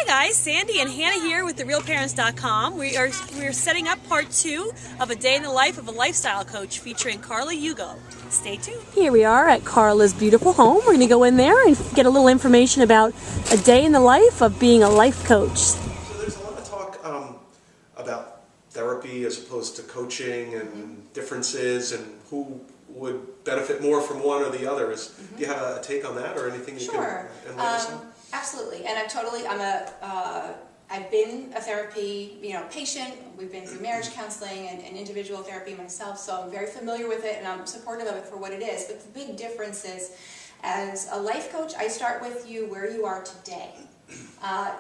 guys, Sandy and Hannah here with TheRealParents.com. We're setting up part 2 of a day in the life of a lifestyle coach featuring Carla Hugo. Stay tuned. Here we are at Carla's beautiful home. We're going to go in there and get a little information about a day in the life of being a life coach. So there's a lot of talk about therapy as opposed to coaching and differences and who would benefit more from one or the other. Do you have a take on that or anything you can enlighten us on? Absolutely, and I've been a therapy patient. We've been through marriage counseling and individual therapy myself, so I'm very familiar with it and I'm supportive of it for what it is. But the big difference is, as a life coach, I start with you where you are today.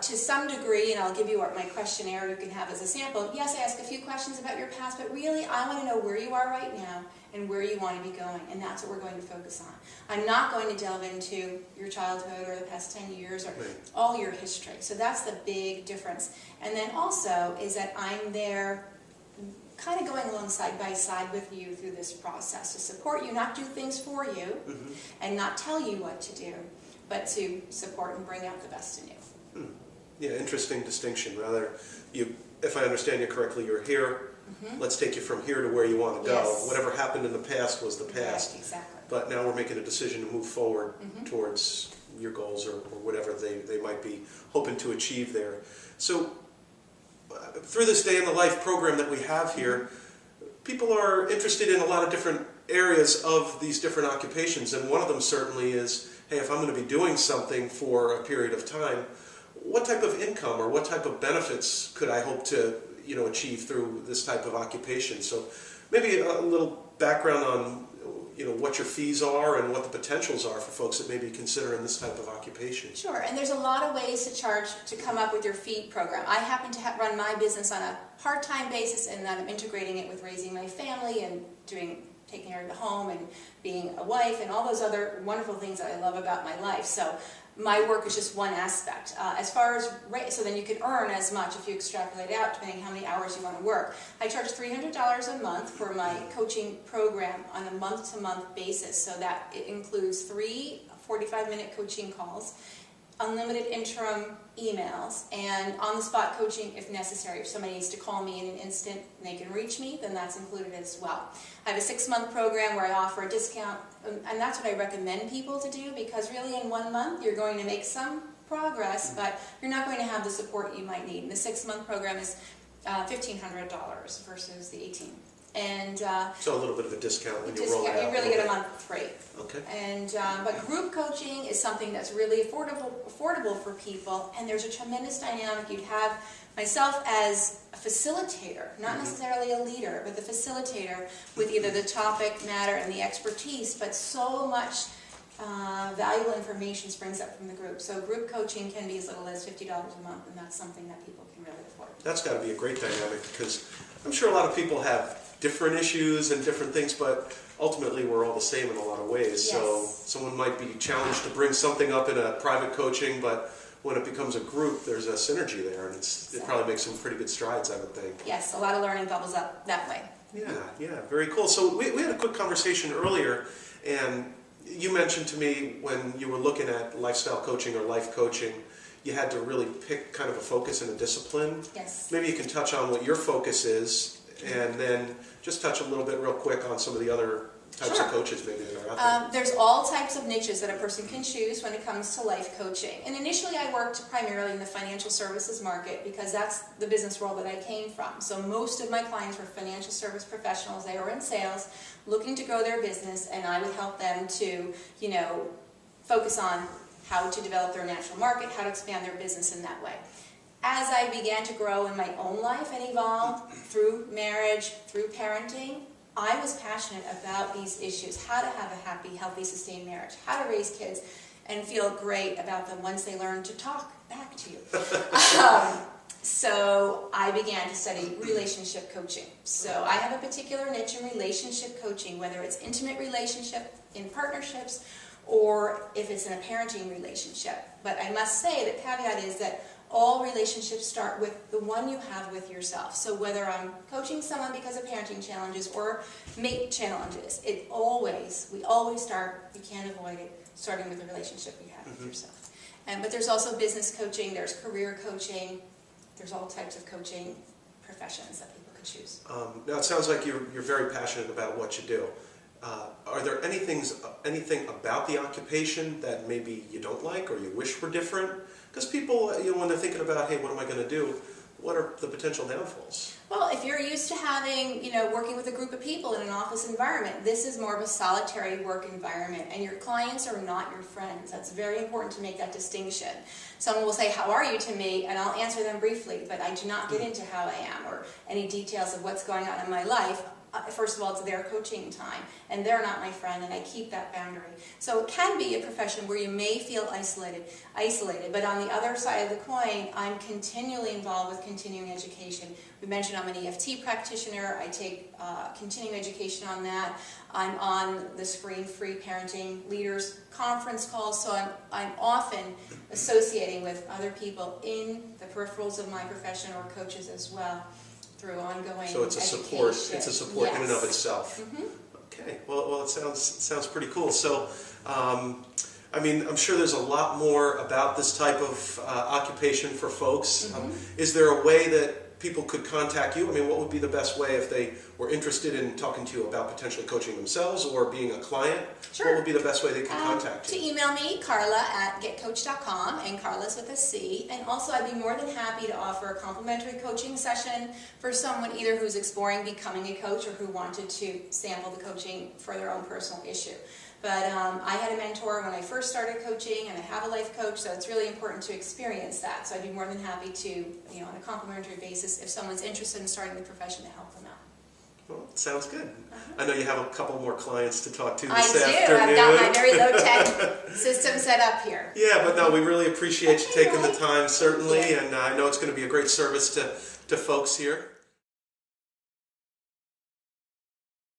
To some degree, and I'll give you my questionnaire you can have as a sample. Yes, I ask a few questions about your past, but really I want to know where you are right now and where you want to be going, and that's what we're going to focus on. I'm not going to delve into your childhood or the past 10 years or all your history. So that's the big difference. And then also is that I'm there kind of going along side by side with you through this process to support you, not do things for you and not tell you what to do, but to support and bring out the best in you. Yeah, interesting distinction. Rather, if I understand you correctly, you're here. Let's take you from here to where you want to go. Yes. Whatever happened in the past was the past. Right, exactly. But now we're making a decision to move forward towards your goals or whatever they might be hoping to achieve there. So through this Day in the Life program that we have here, people are interested in a lot of different areas of these different occupations, and one of them certainly is, hey, if I'm going to be doing something for a period of time, what type of income or what type of benefits could I hope to achieve through this type of occupation? So maybe a little background on what your fees are and what the potentials are for folks that may be considering this type of occupation. Sure, and there's a lot of ways to charge to come up with your fee program. I happen to run my business on a part-time basis, and then I'm integrating it with raising my family and taking care of the home and being a wife and all those other wonderful things that I love about my life. So my work is just one aspect. As far as so then you can earn as much if you extrapolate out depending how many hours you want to work. I charge $300 a month for my coaching program on a month-to-month basis. So that it includes 3 45-minute coaching calls, unlimited interim emails, and on-the-spot coaching if necessary. If somebody needs to call me in an instant and they can reach me, then that's included as well. I have a 6-month program where I offer a discount, and that's what I recommend people to do, because really in 1 month you're going to make some progress, but you're not going to have the support you might need. And the 6-month program is $1,500 versus the $1,800. And so a little bit of a discount when you roll it out. You really get a month free. Okay. And but group coaching is something that's really affordable for people, and there's a tremendous dynamic. You'd have myself as a facilitator, not necessarily a leader, but the facilitator with either the topic matter and the expertise, but so much valuable information springs up from the group. So group coaching can be as little as $50 a month, and that's something that people can really afford. That's got to be a great dynamic, because I'm sure a lot of people have different issues and different things, but ultimately we're all the same in a lot of ways. Yes. So someone might be challenged to bring something up in a private coaching, but when it becomes a group, there's a synergy there, and it probably makes some pretty good strides, I would think. Yes, a lot of learning bubbles up that way. Yeah, very cool. So we had a quick conversation earlier, and you mentioned to me when you were looking at lifestyle coaching or life coaching, you had to really pick kind of a focus and a discipline. Yes. Maybe you can touch on what your focus is, and then just touch a little bit real quick on some of the other types of coaches maybe that are out there. There's all types of niches that a person can choose when it comes to life coaching. And initially I worked primarily in the financial services market because that's the business world that I came from. So most of my clients were financial service professionals. They were in sales, looking to grow their business, and I would help them to, focus on how to develop their natural market, how to expand their business in that way. As I began to grow in my own life and evolve through marriage, through parenting, I was passionate about these issues, how to have a happy, healthy, sustained marriage, how to raise kids and feel great about them once they learn to talk back to you. So I began to study relationship coaching. So I have a particular niche in relationship coaching, whether it's intimate relationship in partnerships or if it's in a parenting relationship. But I must say the caveat is that all relationships start with the one you have with yourself. So whether I'm coaching someone because of parenting challenges or mate challenges, we always start, you can't avoid it, starting with the relationship you have with yourself. But there's also business coaching, there's career coaching, there's all types of coaching professions that people could choose. Now it sounds like you're very passionate about what you do. Are there anything about the occupation that maybe you don't like or you wish were different? Because people, when they're thinking about, hey, what am I going to do? What are the potential downfalls? Well, if you're used to having, working with a group of people in an office environment, this is more of a solitary work environment, and your clients are not your friends. That's very important to make that distinction. Someone will say, how are you to me? And I'll answer them briefly, but I do not get into how I am or any details of what's going on in my life. First of all, it's their coaching time, and they're not my friend, and I keep that boundary. So it can be a profession where you may feel isolated, but on the other side of the coin, I'm continually involved with continuing education. We mentioned I'm an EFT practitioner. I take continuing education on that. I'm on the Screen-Free Parenting Leaders Conference calls, so I'm often associating with other people in the peripherals of my profession or coaches as well, through ongoing So it's a support. It's a support in and of itself. Mm-hmm. Okay. Well, it sounds pretty cool. So, I'm sure there's a lot more about this type of occupation for folks. Mm-hmm. Is there a way that people could contact you? What would be the best way if they were interested in talking to you about potentially coaching themselves or being a client? Sure. What would be the best way they could contact To you? email me, Carla@getcoach.com, and Carla's with a C. And also, I'd be more than happy to offer a complimentary coaching session for someone either who's exploring becoming a coach or who wanted to sample the coaching for their own personal issue. But I had a mentor when I first started coaching, and I have a life coach, so it's really important to experience that. So I'd be more than happy to, on a complimentary basis, if someone's interested in starting the profession, to help them out. Well, sounds good. I know you have a couple more clients to talk to I this do. afternoon. I've got my very low-tech system set up here. Yeah, but no, we really appreciate you taking the time, certainly, Thank you. and I know it's going to be a great service to folks here.